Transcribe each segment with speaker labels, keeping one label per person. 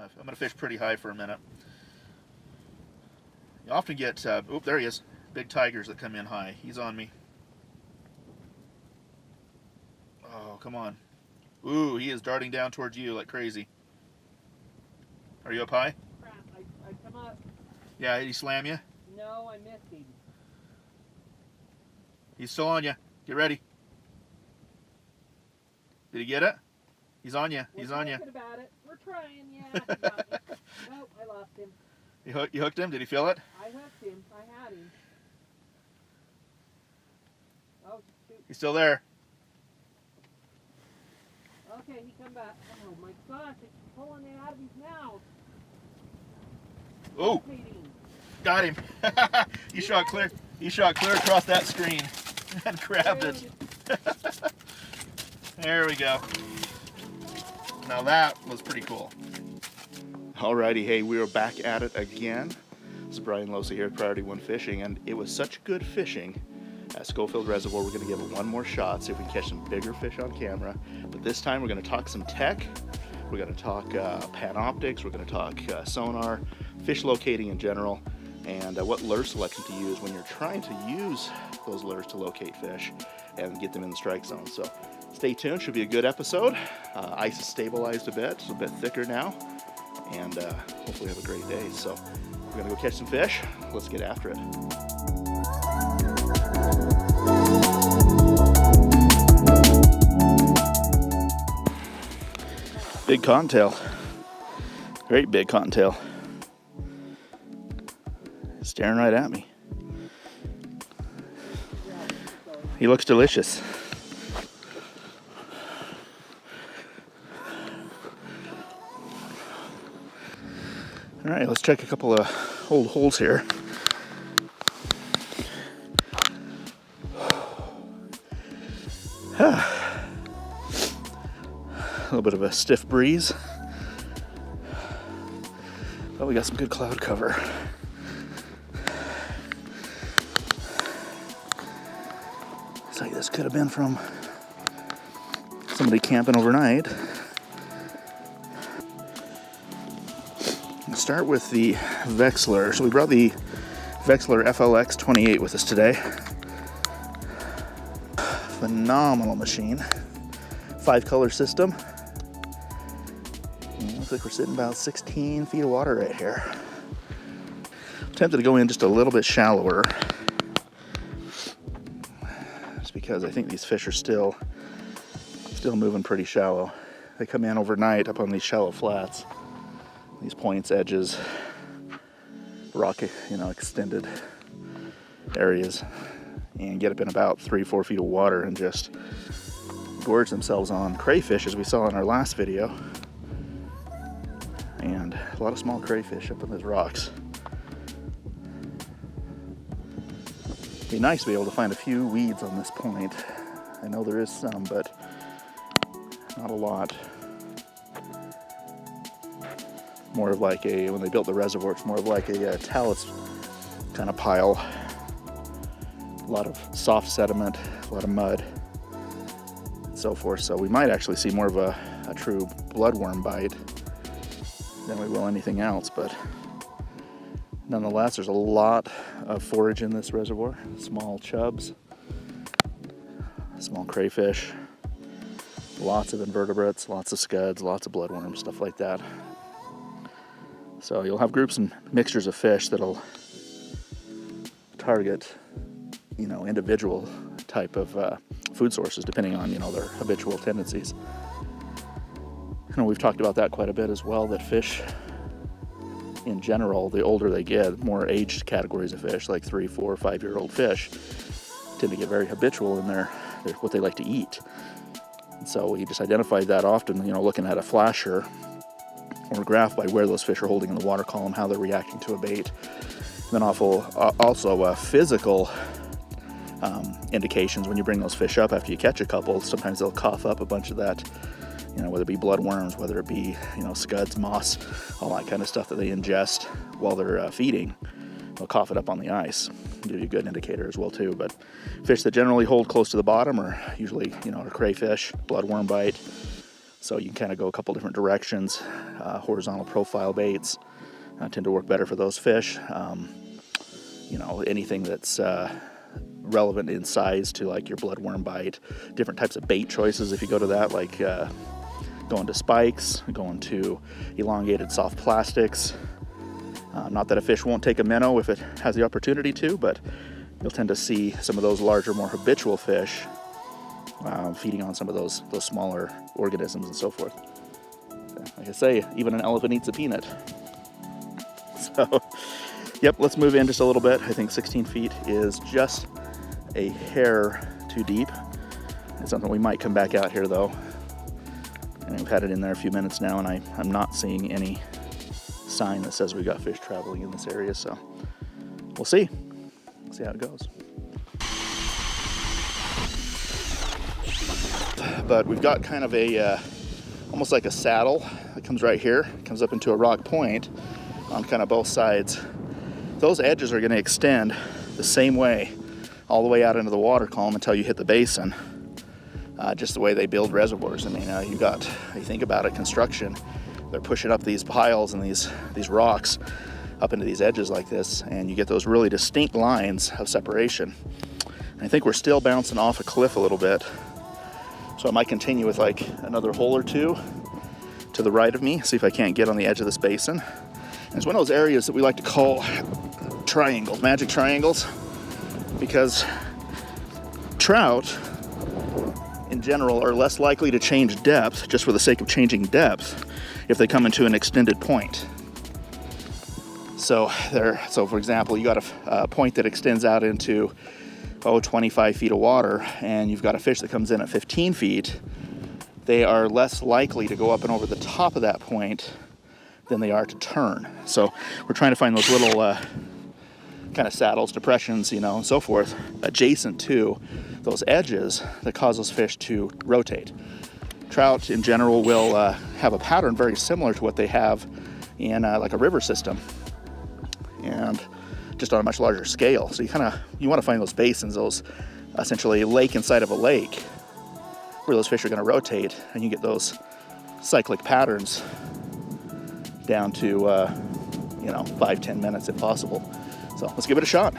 Speaker 1: I'm gonna fish pretty high for a minute. You often get, oop, there he is, big tigers that come in high. He's on me. Oh, come on. Ooh, he is darting down towards you like crazy. Are you up high?
Speaker 2: Crap, I come up.
Speaker 1: Yeah, did he slam you?
Speaker 2: No, I missed him.
Speaker 1: He's still on you. Get ready. Did he get it? He's on you. He's on you.
Speaker 2: We're talking about it. We're trying, yeah. He got me. Nope, I lost him.
Speaker 1: You hooked him? Did he feel it?
Speaker 2: I hooked him. I had him. Oh, shoot.
Speaker 1: He's still there.
Speaker 2: Okay, he come back. Oh my gosh, it's pulling it out of his mouth.
Speaker 1: Oh, got him. He shot clear. He shot clear across that screen and grabbed it. There we go. Now that was pretty cool. Alrighty, hey, we are back at it again. This is Brian Losa here at Priority One Fishing, and it was such good fishing at Schofield Reservoir. We're going to give it one more shot, see if we can catch some bigger fish on camera. But this time we're going to talk some tech. We're going to talk panoptics. We're going to talk sonar, fish locating in general, and what lure selection to use when you're trying to use those lures to locate fish and get them in the strike zone. So stay tuned, should be a good episode. Ice is stabilized a bit, it's a bit thicker now, and hopefully have a great day. So we're gonna go catch some fish. Let's get after it. Big cottontail, great big cottontail. Staring right at me. He looks delicious. All right, let's check a couple of old holes here. A little bit of a stiff breeze, but we got some good cloud cover. Looks like this could have been from somebody camping overnight. Let's start with the Vexler. So we brought the Vexler FLX 28 with us today. Phenomenal machine. 5-color system. And looks like we're sitting about 16 feet of water right here. I'm tempted to go in just a little bit shallower, just because I think these fish are still moving pretty shallow. They come in overnight up on these shallow flats, these points, edges, rocky, extended areas, and get up in about 3-4 feet of water and just gorge themselves on crayfish, as we saw in our last video, and a lot of small crayfish up on those rocks. It'd be nice to be able to find a few weeds on this point. I know there is some, but not a lot. More of like when they built the reservoir, it's more of like a talus kind of pile. A lot of soft sediment, a lot of mud, and so forth. So we might actually see more of a true bloodworm bite than we will anything else. But nonetheless, there's a lot of forage in this reservoir. Small chubs, small crayfish, lots of invertebrates, lots of scuds, lots of bloodworms, stuff like that. So you'll have groups and mixtures of fish that'll target, individual type of food sources depending on, their habitual tendencies. We've talked about that quite a bit as well, that fish in general, the older they get, more aged categories of fish, like 3, 4, 5-year-old fish, tend to get very habitual in their what they like to eat. And so we just identified that often, looking at a flasher or a graph by where those fish are holding in the water column, how they're reacting to a bait. And then also physical indications when you bring those fish up after you catch a couple. Sometimes they'll cough up a bunch of that, whether it be bloodworms, whether it be, scuds, moss, all that kind of stuff that they ingest while they're feeding. They'll cough it up on the ice. Give you a good indicator as well too. But fish that generally hold close to the bottom are usually, a crayfish, bloodworm bite, So you can kind of go a couple different directions. Horizontal profile baits tend to work better for those fish. You know, anything that's relevant in size to like your bloodworm bite, different types of bait choices if you go to that, like going to spikes, going to elongated soft plastics. Not that a fish won't take a minnow if it has the opportunity to, but you'll tend to see some of those larger, more habitual fish feeding on some of those smaller organisms and so forth. Like I say, even an elephant eats a peanut. So, yep, let's move in just a little bit. I think 16 feet is just a hair too deep. It's something we might come back out here though. And we've had it in there a few minutes now, and I'm not seeing any sign that says we got fish traveling in this area, so we'll see. We'll see how it goes. But we've got kind of a almost like a saddle that comes right here, comes up into a rock point on kind of both sides. Those edges are going to extend the same way all the way out into the water column until you hit the basin. Just the way they build reservoirs. I mean, you think about it, construction, they're pushing up these piles and these rocks up into these edges like this, and you get those really distinct lines of separation. And I think we're still bouncing off a cliff a little bit, so I might continue with like another hole or two to the right of me, see if I can't get on the edge of this basin. And it's one of those areas that we like to call triangles, magic triangles, because trout in general are less likely to change depth just for the sake of changing depth if they come into an extended point. So for example, you got a point that extends out into 25 feet of water, and you've got a fish that comes in at 15 feet. They are less likely to go up and over the top of that point than they are to turn. So we're trying to find those little kind of saddles, depressions, and so forth, adjacent to those edges that cause those fish to rotate. Trout in general will have a pattern very similar to what they have in like a river system, and just on a much larger scale. So you want to find those basins, those essentially a lake inside of a lake, where those fish are going to rotate, and you get those cyclic patterns down to 5-10 minutes if possible. So let's give it a shot.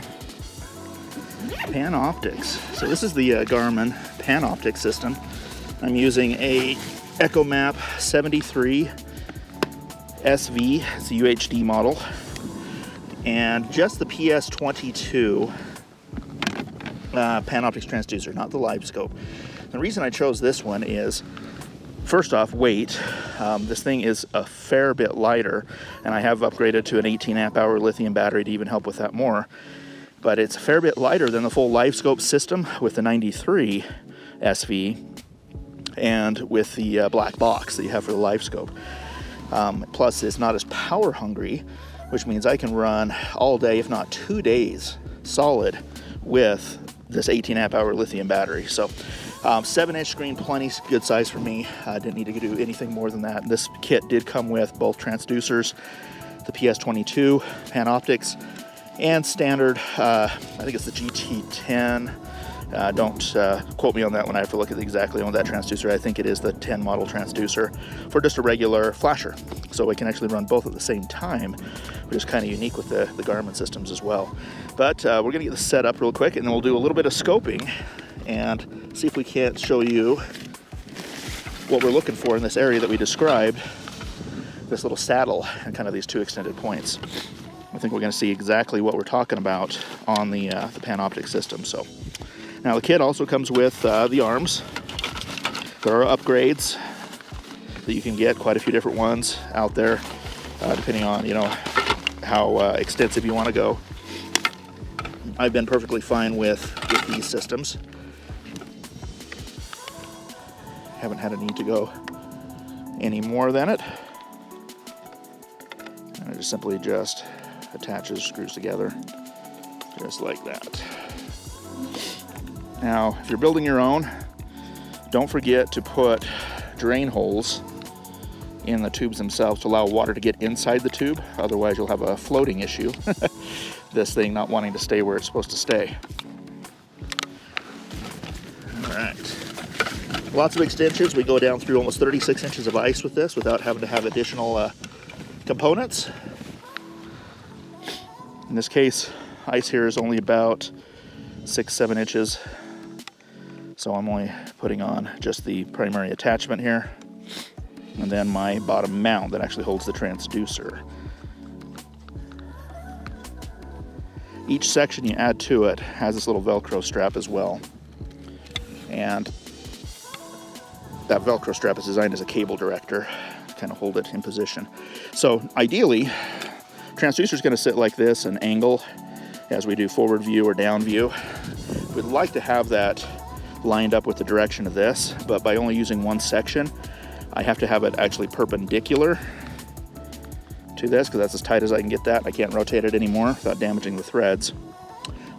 Speaker 1: Panoptics. So this is the Garmin Panoptic system. I'm using a EchoMap 73 SV. It's a UHD model, and just the PS22 Panoptics transducer, not the live scope. The reason I chose this one is, first off, weight. This thing is a fair bit lighter, and I have upgraded to an 18 amp hour lithium battery to even help with that more. But it's a fair bit lighter than the full live scope system with the 93 SV and with the black box that you have for the live scope. Plus, it's not as power hungry, which means I can run all day, if not 2 days solid, with this 18 amp hour lithium battery. So 7-inch screen, plenty good size for me. I didn't need to do anything more than that. This kit did come with both transducers, the PS22 Panoptics, and standard, I think it's the GT10. Don't quote me on that one. I have to look at exactly on that transducer. I think it is the 10 model transducer for just a regular flasher. So we can actually run both at the same time, which is kind of unique with the Garmin systems as well. But we're going to get this set up real quick, and then we'll do a little bit of scoping and see if we can't show you what we're looking for in this area that we described, this little saddle and kind of these two extended points. I think we're going to see exactly what we're talking about on the Panoptic system. So now the kit also comes with the arms. There are upgrades that you can get, quite a few different ones out there, depending on how extensive you want to go. I've been perfectly fine with these systems. Haven't had a need to go any more than it. And it just simply attaches, screws together, just like that. Now, if you're building your own, don't forget to put drain holes in the tubes themselves to allow water to get inside the tube. Otherwise, you'll have a floating issue. This thing not wanting to stay where it's supposed to stay. All right. Lots of extensions. We go down through almost 36 inches of ice with this without having to have additional components. In this case, ice here is only about 6-7 inches. So I'm only putting on just the primary attachment here. And then my bottom mount that actually holds the transducer. Each section you add to it has this little Velcro strap as well. And that Velcro strap is designed as a cable director to kind of hold it in position. So ideally, transducer is going to sit like this, an angle, as we do forward view or down view. We'd like to have that lined up with the direction of this, but by only using one section, I have to have it actually perpendicular to this, because that's as tight as I can get that. I can't rotate it anymore without damaging the threads.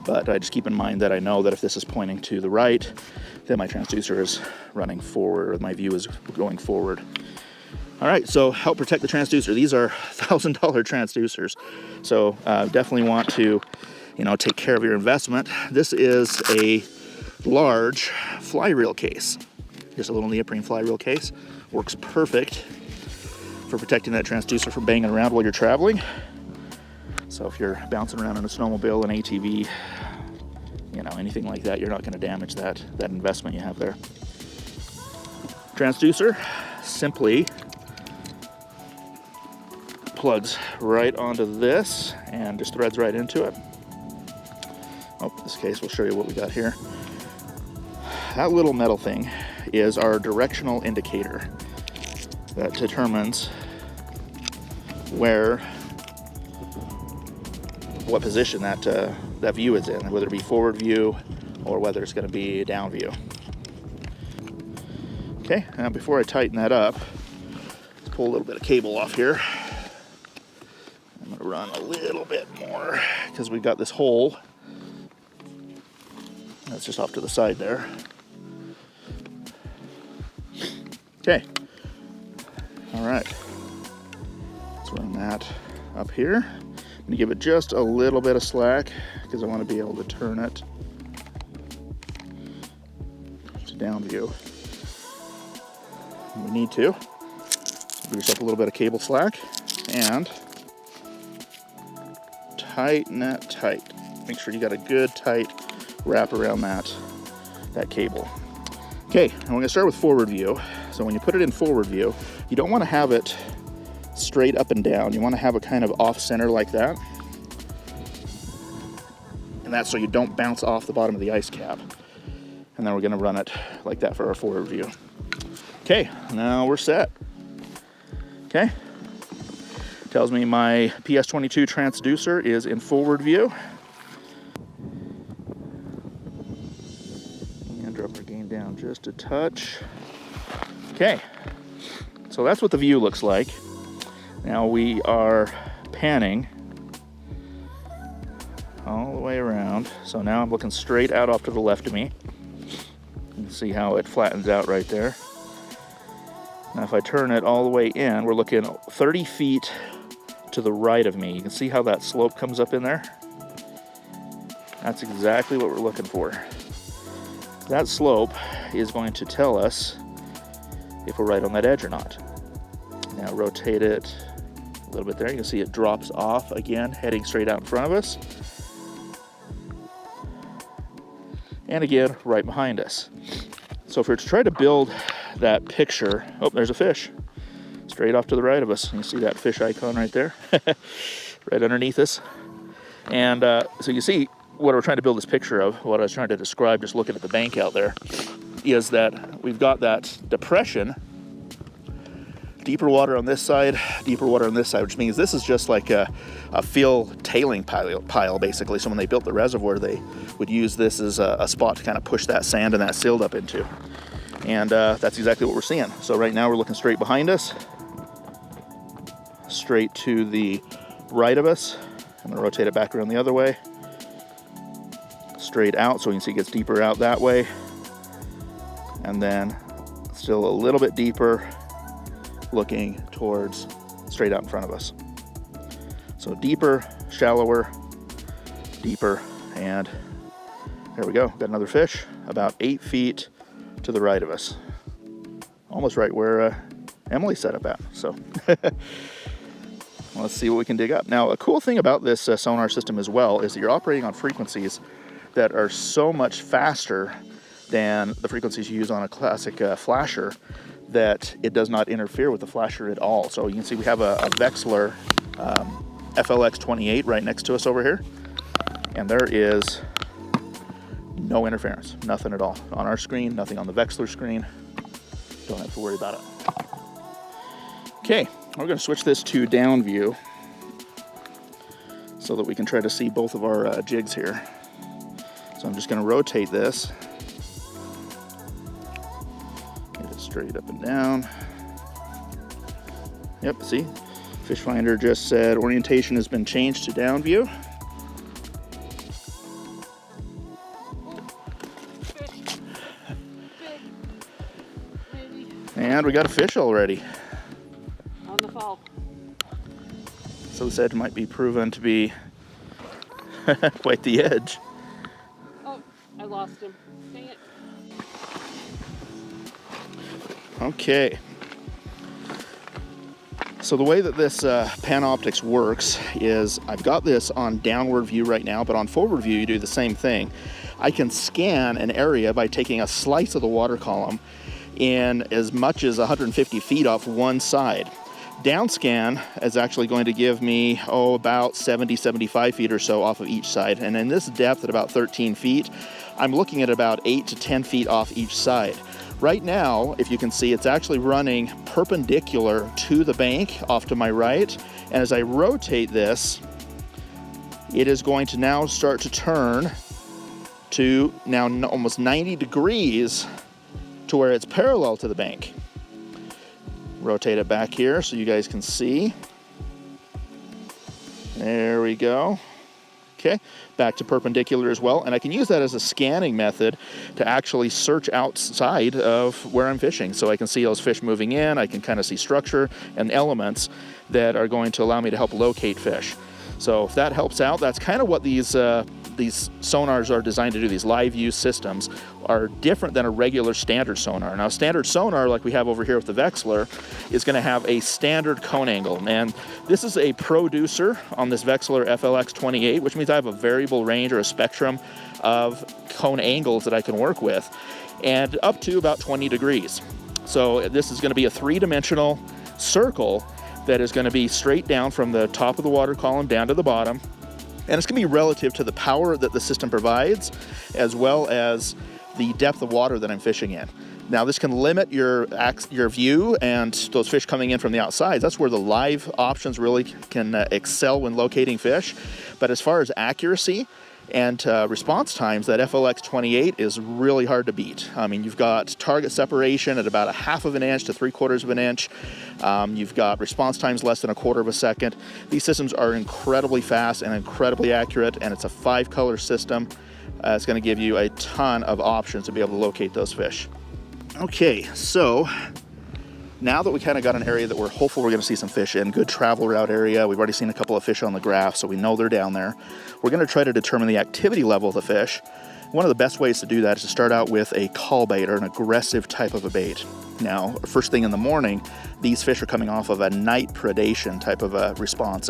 Speaker 1: But I just keep in mind that I know that if this is pointing to the right, then my transducer is running forward, or my view is going forward. All right, so help protect the transducer. These are $1,000 transducers. So definitely want to, take care of your investment. This is a large fly reel case. Just a little neoprene fly reel case. Works perfect for protecting that transducer from banging around while you're traveling. So if you're bouncing around in a snowmobile, an ATV, anything like that, you're not going to damage that investment you have there. Transducer simply plugs right onto this and just threads right into it. Oh, in this case, we'll show you what we got here. That little metal thing is our directional indicator that determines what position that view is in, whether it be forward view or whether it's going to be down view. Okay, now before I tighten that up, let's pull a little bit of cable off here. I'm going to run a little bit more because we've got this hole that's just off to the side there. Okay, all right, let's run that up here. I'm going to give it just a little bit of slack because I want to be able to turn it to down view. We need to give yourself a little bit of cable slack and tighten that tight. Make sure you got a good tight wrap around that cable. Okay, and we're going to start with forward view. So when you put it in forward view, you don't want to have it straight up and down. You want to have it kind of off center like that. And that's so you don't bounce off the bottom of the ice cap. And then we're going to run it like that for our forward view. Okay, now we're set. Okay, tells me my PS22 transducer is in forward view. And drop our gain down just a touch. Okay, so that's what the view looks like. Now we are panning all the way around. So now I'm looking straight out off to the left of me. You can see how it flattens out right there. Now if I turn it all the way in, we're looking 30 feet to the right of me. You can see how that slope comes up in there? That's exactly what we're looking for. That slope is going to tell us if we're right on that edge or not. Now rotate it a little bit there. You can see it drops off again, heading straight out in front of us. And again, right behind us. So if we're to try to build that picture, oh, there's a fish straight off to the right of us. You see that fish icon right there, right underneath us. And so you see what we're trying to build this picture of, what I was trying to describe just looking at the bank out there, is that we've got that depression, deeper water on this side, deeper water on this side, which means this is just like a fill tailing pile basically. So when they built the reservoir, they would use this as a spot to kind of push that sand and that silt up into. And that's exactly what we're seeing. So right now we're looking straight behind us, straight to the right of us. I'm gonna rotate it back around the other way, straight out so you can see it gets deeper out that way. And then still a little bit deeper, looking towards straight out in front of us. So deeper, shallower, deeper, and there we go. Got another fish about 8 feet to the right of us. almost right where Emily set up at. So let's see what we can dig up. Now, a cool thing about this sonar system as well is that you're operating on frequencies that are so much faster than the frequencies you use on a classic flasher that it does not interfere with the flasher at all. So you can see we have a Vexler FLX28 right next to us over here, and there is no interference, nothing at all on our screen, nothing on the Vexler screen. Don't have to worry about it. Okay, we're going to switch this to down view so that we can try to see both of our jigs here. So I'm just going to rotate this, get it straight up and down. Yep, see, fish finder just said orientation has been changed to down view. And we got a fish already.
Speaker 2: On the fall.
Speaker 1: So this edge might be proven to be quite the edge.
Speaker 2: Oh, I lost him. Dang it.
Speaker 1: Okay. So the way that this Panoptix works is I've got this on downward view right now, but on forward view you do the same thing. I can scan an area by taking a slice of the water column in as much as 150 feet off one side. Down scan is actually going to give me, about 70, 75 feet or so off of each side. And in this depth at about 13 feet, I'm looking at about 8 to 10 feet off each side. Right now, if you can see, it's actually running perpendicular to the bank off to my right. And as I rotate this, it is going to now start to turn to now almost 90 degrees to where it's parallel to the bank. Rotate it back here so you guys can see. There we go. Okay, back to perpendicular as well. And I can use that as a scanning method to actually search outside of where I'm fishing. So I can see those fish moving in, I can kind of see structure and elements that are going to allow me to help locate fish. So if that helps out, that's kind of what these sonars are designed to do. These live view systems are different than a regular standard sonar. Now, standard sonar, like we have over here with the Vexler, is going to have a standard cone angle. And this is a producer on this Vexler FLX28, which means I have a variable range or a spectrum of cone angles that I can work with, and up to about 20 degrees. So this is going to be a three-dimensional circle that is going to be straight down from the top of the water column down to the bottom. And it's going to be relative to the power that the system provides, as well as the depth of water that I'm fishing in. Now, this can limit your view and those fish coming in from the outside. That's where the live options really can excel when locating fish. But as far as accuracy and response times, that FLX28 is really hard to beat. I mean, you've got target separation at about 1/2 of an inch to 3/4 of an inch. You've got response times less than 1/4 of a second. These systems are incredibly fast and incredibly accurate, and it's a 5-color system. It's going to give you a ton of options to be able to locate those fish. Okay, so now that we kind of got an area that we're hopeful we're going to see some fish in, good travel route area, we've already seen a couple of fish on the graph, so we know they're down there. We're going to try to determine the activity level of the fish. One of the best ways to do that is to start out with a call bait or an aggressive type of a bait. Now, first thing in the morning, these fish are coming off of a night predation type of a response,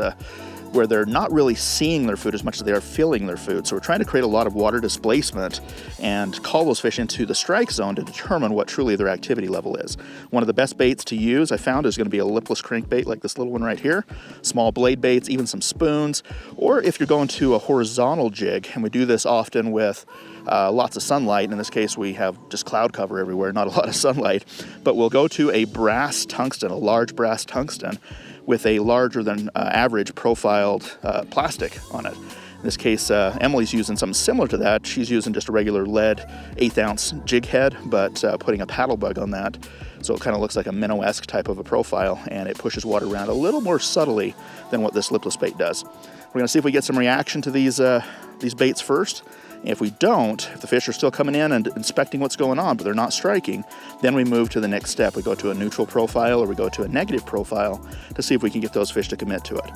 Speaker 1: where they're not really seeing their food as much as they are feeling their food. So we're trying to create a lot of water displacement and call those fish into the strike zone to determine what truly their activity level is. One of the best baits to use, I found, is going to be a lipless crankbait like this little one right here, small blade baits, even some spoons, or if you're going to a horizontal jig, and we do this often with lots of sunlight. In this case, we have just cloud cover everywhere, not a lot of sunlight, but we'll go to a brass tungsten, a large brass tungsten, with a larger than average profiled plastic on it. In this case, Emily's using something similar to that. She's using just a regular lead 1/8 ounce jig head, but putting a paddle bug on that. So it kind of looks like a minnow-esque type of a profile, and it pushes water around a little more subtly than what this lipless bait does. We're gonna see if we get some reaction to these baits first. If we don't, if the fish are still coming in and inspecting what's going on, but they're not striking, then we move to the next step. We go to a neutral profile or we go to a negative profile to see if we can get those fish to commit to it.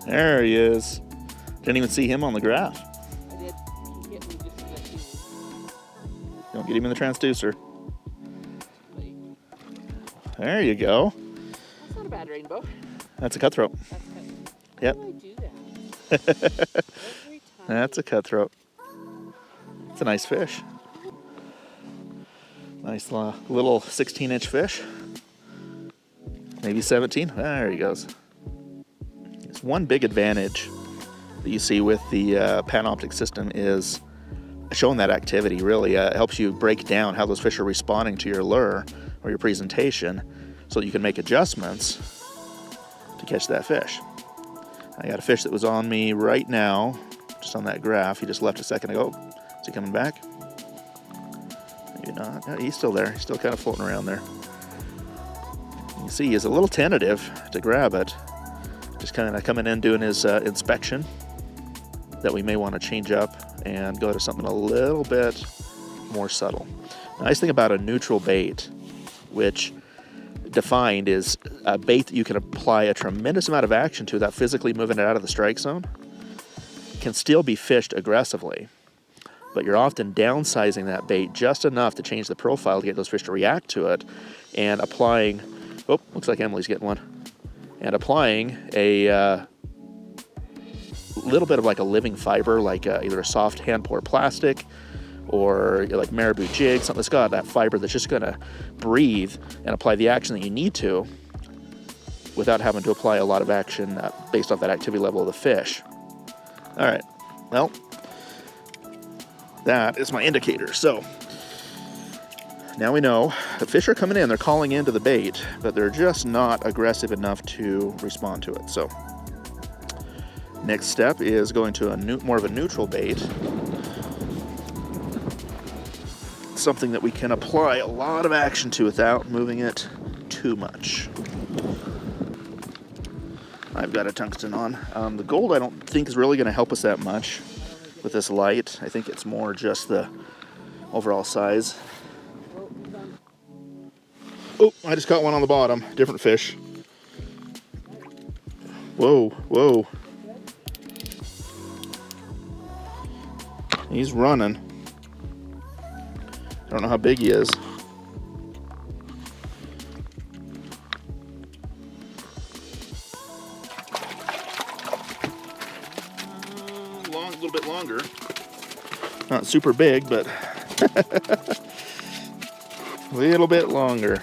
Speaker 1: There he is. Didn't even see him on the graph.
Speaker 2: I did. He hit me just as I seen him.
Speaker 1: Don't get him in the transducer. There you go.
Speaker 2: That's not a bad rainbow.
Speaker 1: That's a cutthroat.
Speaker 2: That's good.
Speaker 1: Yep.
Speaker 2: How do I do that? Every time.
Speaker 1: That's a cutthroat. It's a nice fish. Nice little 16-inch fish. Maybe 17. There he goes. It's one big advantage that you see with the Panoptic system is showing that activity. Really helps you break down how those fish are responding to your lure or your presentation so that you can make adjustments to catch that fish. I got a fish that was on me right now, just on that graph. He just left a second ago. Is he coming back? Maybe not. No, he's still there. He's still kind of floating around there. You can see he's a little tentative to grab it. Just kind of coming in doing his inspection that we may want to change up and go to something a little bit more subtle. The nice thing about a neutral bait, which defined is a bait that you can apply a tremendous amount of action to without physically moving it out of the strike zone, can still be fished aggressively. But you're often downsizing that bait just enough to change the profile to get those fish to react to it, and applying, oh, looks like Emily's getting one, and applying a little bit of like a living fiber, like either a soft hand pour plastic or like marabou jig, something that's got that fiber that's just going to breathe and apply the action that you need to without having to apply a lot of action based off that activity level of the fish. All right, well, that is my indicator. So now we know the fish are coming in, they're calling into the bait, but they're just not aggressive enough to respond to it. So next step is going to more of a neutral bait, something that we can apply a lot of action to without moving it too much. I've got a tungsten on. The gold I don't think is really going to help us that much with this light. I think it's more just the overall size. Oh, I just caught one on the bottom. Different fish. Whoa, whoa. He's running. I don't know how big he is. A little bit longer. Not super big, but a little bit longer.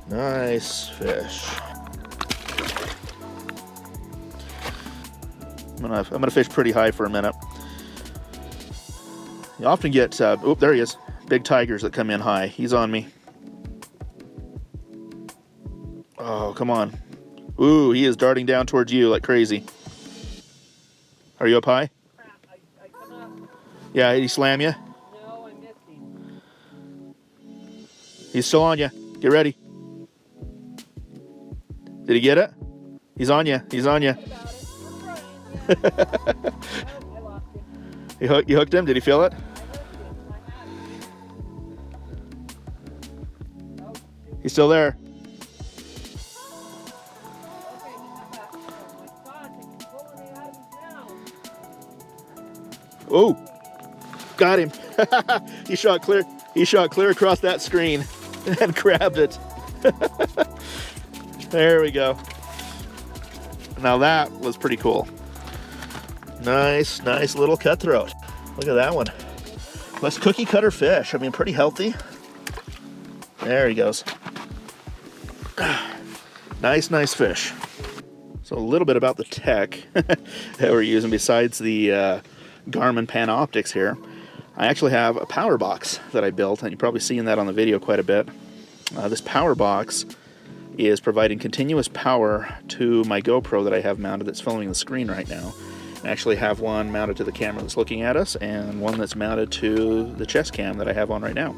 Speaker 1: Nice fish. I'm gonna fish pretty high for a minute. You often get, oh, there he is. Big tigers that come in high. He's on me. Oh, come on. Ooh, he is darting down towards you like crazy. Are you up high?
Speaker 2: I come up.
Speaker 1: Yeah, did he slam you?
Speaker 2: No, I missed him.
Speaker 1: He's still on you. Get ready. Did he get it? He's on you. He's on you.
Speaker 2: I lost him.
Speaker 1: You hooked him? Did he feel it? He's still there. Oh, got him. He shot clear. He shot clear across that screen and grabbed it. There we go. Now that was pretty cool. Nice little cutthroat. Look at that one. Let's cookie cutter fish. I mean, pretty healthy. There he goes. Nice fish. So a little bit about the tech that we're using besides the Garmin Panoptics here. I actually have a power box that I built, and you're probably seeing that on the video quite a bit. This power box is providing continuous power to my GoPro that I have mounted that's filming the screen right now. I actually have one mounted to the camera that's looking at us and one that's mounted to the chest cam that I have on right now.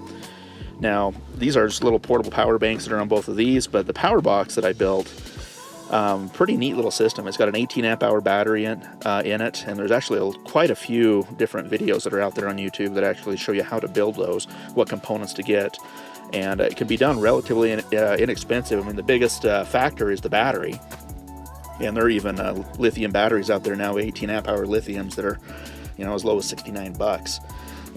Speaker 1: Now, these are just little portable power banks that are on both of these, but the power box that I built, pretty neat little system. It's got an 18 amp hour battery in it, and there's actually quite a few different videos that are out there on YouTube that actually show you how to build those, what components to get, and it can be done relatively inexpensive. I mean, the biggest factor is the battery, and there are even lithium batteries out there now, 18 amp hour lithiums that are, as low as $69.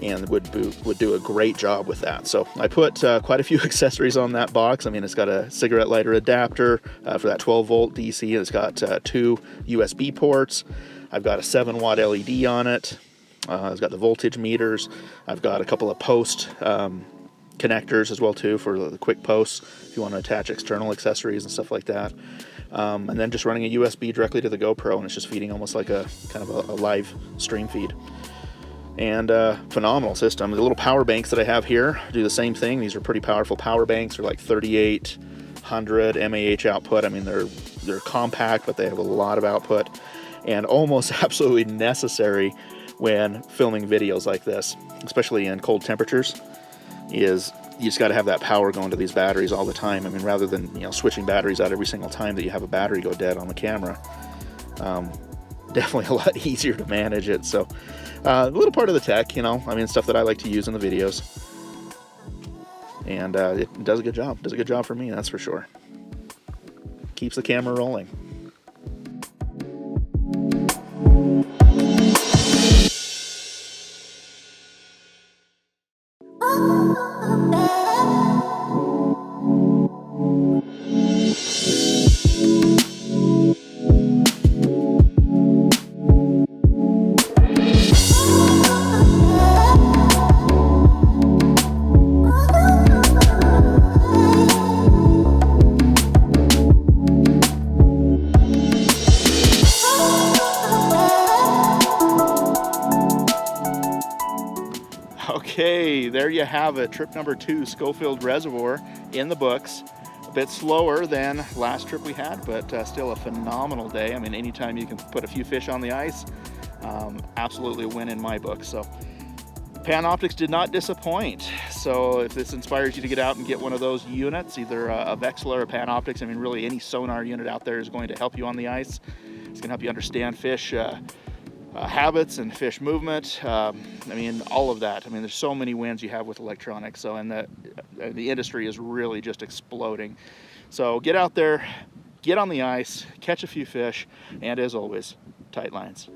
Speaker 1: and would do a great job with that. So I put quite a few accessories on that box. I mean, it's got a cigarette lighter adapter for that 12-volt DC. It's got 2 USB ports. I've got a 7-watt LED on it. It's got the voltage meters. I've got a couple of post connectors as well too for the quick posts if you want to attach external accessories and stuff like that. And then just running a USB directly to the GoPro, and it's just feeding almost like a kind of a live stream feed. And phenomenal system. The little power banks that I have here do the same thing. These are pretty powerful power banks. They're like 3800 mAh output. I mean, they're compact, but they have a lot of output, and almost absolutely necessary when filming videos like this, especially in cold temperatures. Is you just got to have that power going to these batteries all the time. I mean, rather than switching batteries out every single time that you have a battery go dead on the camera. Definitely a lot easier to manage it. So a little part of the tech, I mean, stuff that I like to use in the videos. And it does a good job. Does a good job for me, that's for sure. Keeps the camera rolling. Okay, there you have it. Trip number 2, Schofield Reservoir, in the books. A bit slower than last trip we had, but still a phenomenal day. I mean, anytime you can put a few fish on the ice, absolutely a win in my book. So Panoptix did not disappoint. So if this inspires you to get out and get one of those units, either a Vexilla or a Panoptix, I mean, really any sonar unit out there is going to help you on the ice. It's going to help you understand fish habits and fish movement. I mean, all of that. I mean, there's so many wins you have with electronics. So, and the industry is really just exploding. So get out there, get on the ice, catch a few fish, and as always, tight lines.